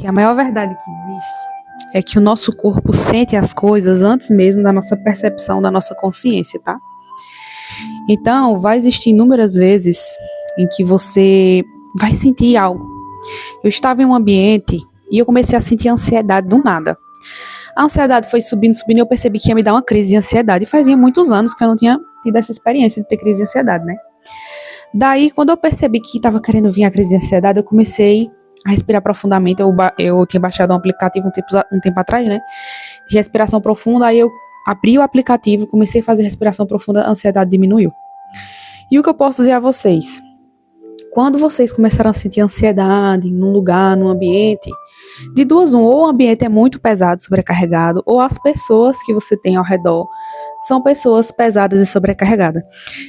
que a maior verdade que existe é que o nosso corpo sente as coisas antes mesmo da nossa percepção, da nossa consciência, tá? Então, vai existir inúmeras vezes em que você vai sentir algo. Eu estava em um ambiente e eu comecei a sentir ansiedade do nada. A ansiedade foi subindo e eu percebi que ia me dar uma crise de ansiedade. E fazia muitos anos que eu não tinha tido essa experiência de ter crise de ansiedade, né? Daí, quando eu percebi que estava querendo vir a crise de ansiedade, eu comecei a respirar profundamente. Eu tinha baixado um aplicativo um tempo atrás, né? De respiração profunda. Aí eu abri o aplicativo, comecei a fazer respiração profunda, a ansiedade diminuiu. E o que eu posso dizer a vocês? Quando vocês começaram a sentir ansiedade num lugar, num ambiente, de duas, ou o ambiente é muito pesado, sobrecarregado, ou as pessoas que você tem ao redor são pessoas pesadas e sobrecarregadas.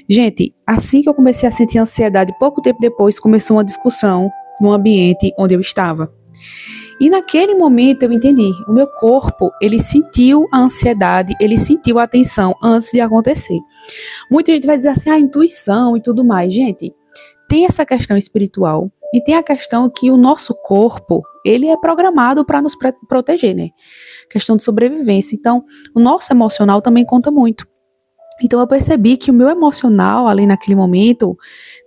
Gente, assim que eu comecei a sentir ansiedade, pouco tempo depois começou uma discussão no ambiente onde eu estava. E naquele momento eu entendi, o meu corpo, ele sentiu a ansiedade, ele sentiu a tensão antes de acontecer. Muita gente vai dizer assim, intuição e tudo mais. Gente, tem essa questão espiritual e tem a questão que o nosso corpo, ele é programado para nos proteger, né? Questão de sobrevivência. Então, o nosso emocional também conta muito. Então, eu percebi que o meu emocional, ali naquele momento,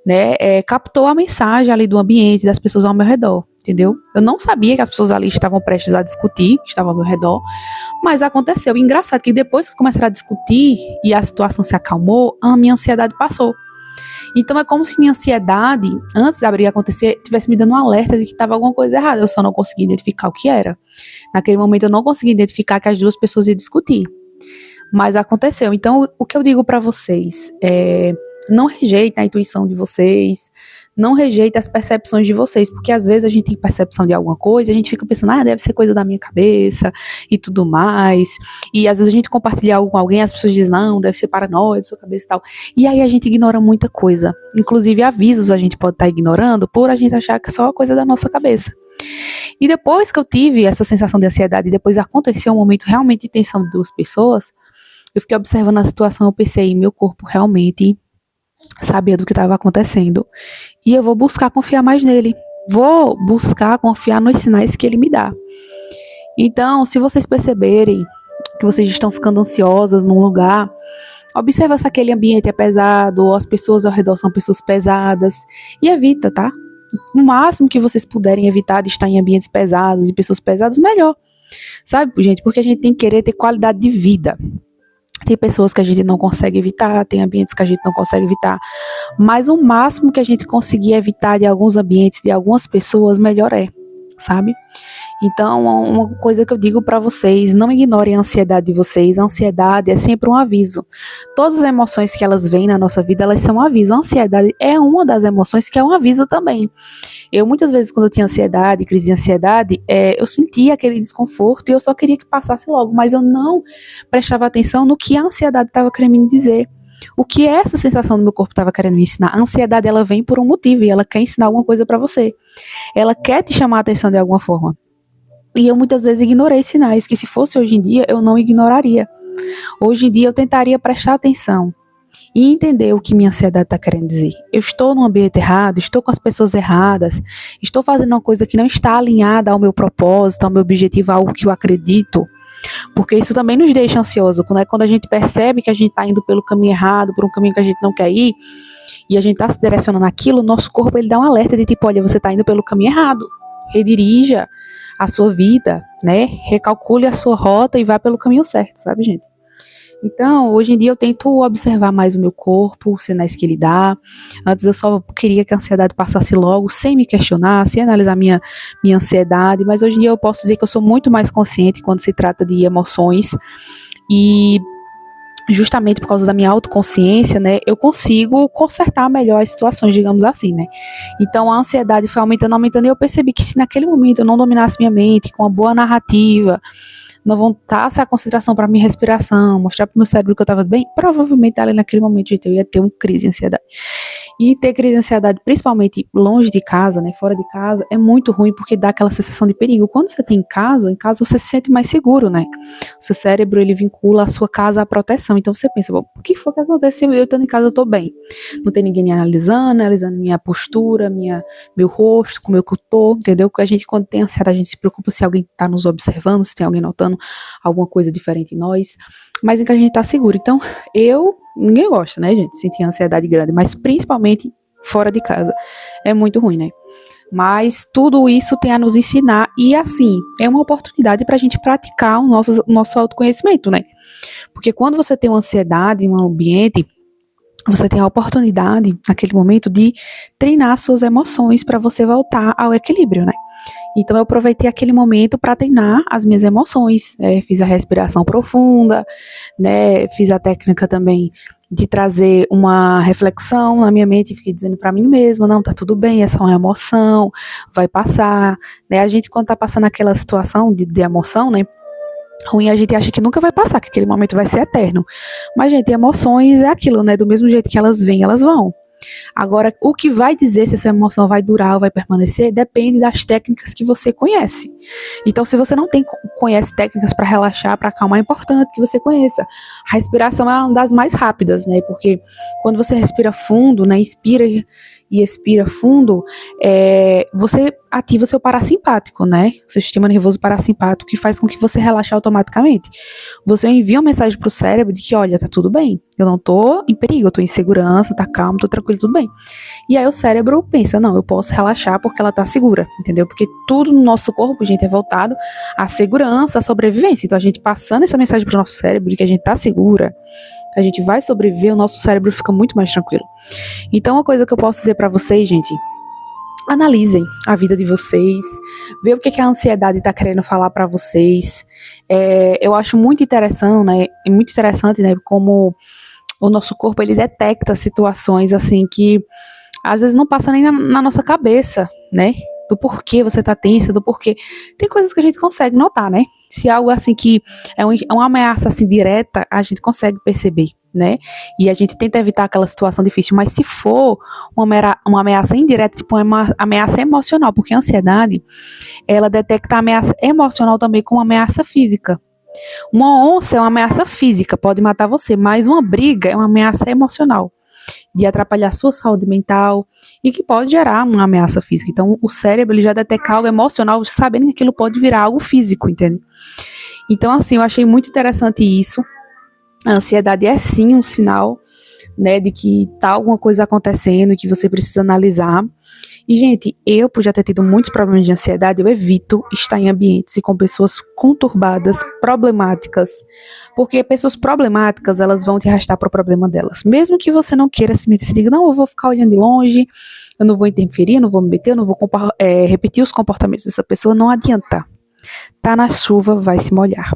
né, captou a mensagem ali do ambiente, das pessoas ao meu redor, entendeu? Eu não sabia que as pessoas ali estavam prestes a discutir, estavam ao meu redor, mas aconteceu. E engraçado que depois que começaram a discutir e a situação se acalmou, a minha ansiedade passou. Então é como se minha ansiedade, antes da briga acontecer, tivesse me dando um alerta de que estava alguma coisa errada. Eu só não conseguia identificar o que era. Naquele momento eu não conseguia identificar que as duas pessoas iam discutir. Mas aconteceu. Então o que eu digo para vocês é: não rejeitem a intuição de vocês, não rejeitem as percepções de vocês, porque às vezes a gente tem percepção de alguma coisa, a gente fica pensando, deve ser coisa da minha cabeça e tudo mais, e às vezes a gente compartilha algo com alguém, as pessoas dizem, não, deve ser paranoia da sua cabeça e tal, e aí a gente ignora muita coisa, inclusive avisos a gente pode estar ignorando por a gente achar que é só uma coisa da nossa cabeça. E depois que eu tive essa sensação de ansiedade, e depois aconteceu um momento realmente de tensão de duas pessoas, eu fiquei observando a situação, eu pensei, meu corpo realmente sabia do que estava acontecendo. E eu vou buscar confiar mais nele. Vou buscar confiar nos sinais que ele me dá. Então, se vocês perceberem que vocês estão ficando ansiosas num lugar, observa se aquele ambiente é pesado, ou as pessoas ao redor são pessoas pesadas, e evita, tá? O máximo que vocês puderem evitar de estar em ambientes pesados, de pessoas pesadas, melhor. Sabe, gente? Porque a gente tem que querer ter qualidade de vida. Tem pessoas que a gente não consegue evitar, tem ambientes que a gente não consegue evitar, mas o máximo que a gente conseguir evitar de alguns ambientes, de algumas pessoas, melhor é, sabe? Então, uma coisa que eu digo para vocês, não ignorem a ansiedade de vocês, a ansiedade é sempre um aviso. Todas as emoções que elas vêm na nossa vida, elas são um aviso. A ansiedade é uma das emoções que é um aviso também. Eu, muitas vezes, quando eu tinha ansiedade, crise de ansiedade, eu sentia aquele desconforto e eu só queria que passasse logo, mas eu não prestava atenção no que a ansiedade estava querendo me dizer. O que essa sensação do meu corpo estava querendo me ensinar. A ansiedade, ela vem por um motivo e ela quer ensinar alguma coisa para você. Ela quer te chamar a atenção de alguma forma. E eu muitas vezes ignorei sinais que, se fosse hoje em dia, eu não ignoraria. Hoje em dia eu tentaria prestar atenção e entender o que minha ansiedade está querendo dizer. Eu estou num ambiente errado, estou com as pessoas erradas, estou fazendo uma coisa que não está alinhada ao meu propósito, ao meu objetivo, ao que eu acredito. Porque isso também nos deixa ansioso, né? Quando a gente percebe que a gente está indo pelo caminho errado, por um caminho que a gente não quer ir, e a gente está se direcionando naquilo, o nosso corpo ele dá um alerta de tipo, olha, você está indo pelo caminho errado. Redirija a sua vida, né? Recalcule a sua rota e vá pelo caminho certo, sabe, gente? Então, hoje em dia eu tento observar mais o meu corpo, os sinais que ele dá. Antes eu só queria que a ansiedade passasse logo, sem me questionar, sem analisar minha ansiedade, mas hoje em dia eu posso dizer que eu sou muito mais consciente quando se trata de emoções e justamente por causa da minha autoconsciência, né, eu consigo consertar melhor as situações, digamos assim, né. Então a ansiedade foi aumentando, e eu percebi que se naquele momento eu não dominasse minha mente com uma boa narrativa, não voltasse a concentração para minha respiração, mostrar para o meu cérebro que eu estava bem, provavelmente ali naquele momento, gente, eu ia ter uma crise de ansiedade. E ter crise de ansiedade, principalmente longe de casa, né, fora de casa, é muito ruim porque dá aquela sensação de perigo. Quando você tem em casa você se sente mais seguro, né? O seu cérebro, ele vincula a sua casa à proteção. Então você pensa, bom, o que foi que aconteceu? Eu estando em casa, eu tô bem. Não tem ninguém me analisando minha postura, meu rosto, como eu tô, entendeu? Porque a gente, quando tem ansiedade, a gente se preocupa se alguém tá nos observando, se tem alguém notando alguma coisa diferente em nós. Mas em que a gente tá seguro. Então, ninguém gosta, né, gente, de sentir ansiedade grande, mas principalmente fora de casa. É muito ruim, né? Mas tudo isso tem a nos ensinar e, assim, é uma oportunidade para a gente praticar o nosso autoconhecimento, né? Porque quando você tem uma ansiedade em um ambiente, você tem a oportunidade, naquele momento, de treinar suas emoções para você voltar ao equilíbrio, né? Então, eu aproveitei aquele momento para treinar as minhas emoções, né? Fiz a respiração profunda, né? Fiz a técnica também de trazer uma reflexão na minha mente, fiquei dizendo para mim mesma, não, tá tudo bem, é só uma emoção, vai passar, né? A gente, quando tá passando aquela situação de emoção, né, ruim, a gente acha que nunca vai passar, que aquele momento vai ser eterno. Mas, gente, emoções é aquilo, né? Do mesmo jeito que elas vêm, elas vão. Agora, o que vai dizer se essa emoção vai durar ou vai permanecer depende das técnicas que você conhece. Então, se você não conhece técnicas para relaxar, para acalmar, é importante que você conheça. A respiração é uma das mais rápidas, né? Porque quando você respira fundo, né? Inspira e expira fundo, você ativa o seu parasimpático, né? O seu sistema nervoso parasimpático, que faz com que você relaxe automaticamente. Você envia uma mensagem pro cérebro de que, olha, tá tudo bem, eu não tô em perigo, eu tô em segurança, tá calmo, tô tranquilo, tudo bem. E aí o cérebro pensa, não, eu posso relaxar porque ela tá segura, entendeu? Porque tudo no nosso corpo, gente, é voltado à segurança, à sobrevivência. Então a gente passando essa mensagem pro nosso cérebro de que a gente tá segura, a gente vai sobreviver, o nosso cérebro fica muito mais tranquilo. Então, uma coisa que eu posso dizer pra vocês, gente, analisem a vida de vocês, vê o que a ansiedade está querendo falar para vocês. Eu acho muito interessante, né, como o nosso corpo, ele detecta situações assim que às vezes não passa nem na nossa cabeça, né? Do porquê você tá tensa, do porquê. Tem coisas que a gente consegue notar, né? Se algo assim que é uma ameaça assim direta, a gente consegue perceber, né? E a gente tenta evitar aquela situação difícil, mas se for uma ameaça indireta, tipo uma ameaça emocional, porque a ansiedade, ela detecta a ameaça emocional também como uma ameaça física. Uma onça é uma ameaça física, pode matar você, mas uma briga é uma ameaça emocional, de atrapalhar a sua saúde mental e que pode gerar uma ameaça física. Então, o cérebro, ele já detecta algo emocional, sabendo que aquilo pode virar algo físico, entende? Então, assim, eu achei muito interessante isso. A ansiedade é sim um sinal, né, de que tá alguma coisa acontecendo e que você precisa analisar. E, gente, eu, por já ter tido muitos problemas de ansiedade, eu evito estar em ambientes e com pessoas conturbadas, problemáticas, porque pessoas problemáticas, elas vão te arrastar para o problema delas. Mesmo que você não queira se meter, você diga, não, eu vou ficar olhando de longe, eu não vou interferir, eu não vou me meter, eu não vou repetir os comportamentos dessa pessoa, não adianta. Tá na chuva, vai se molhar.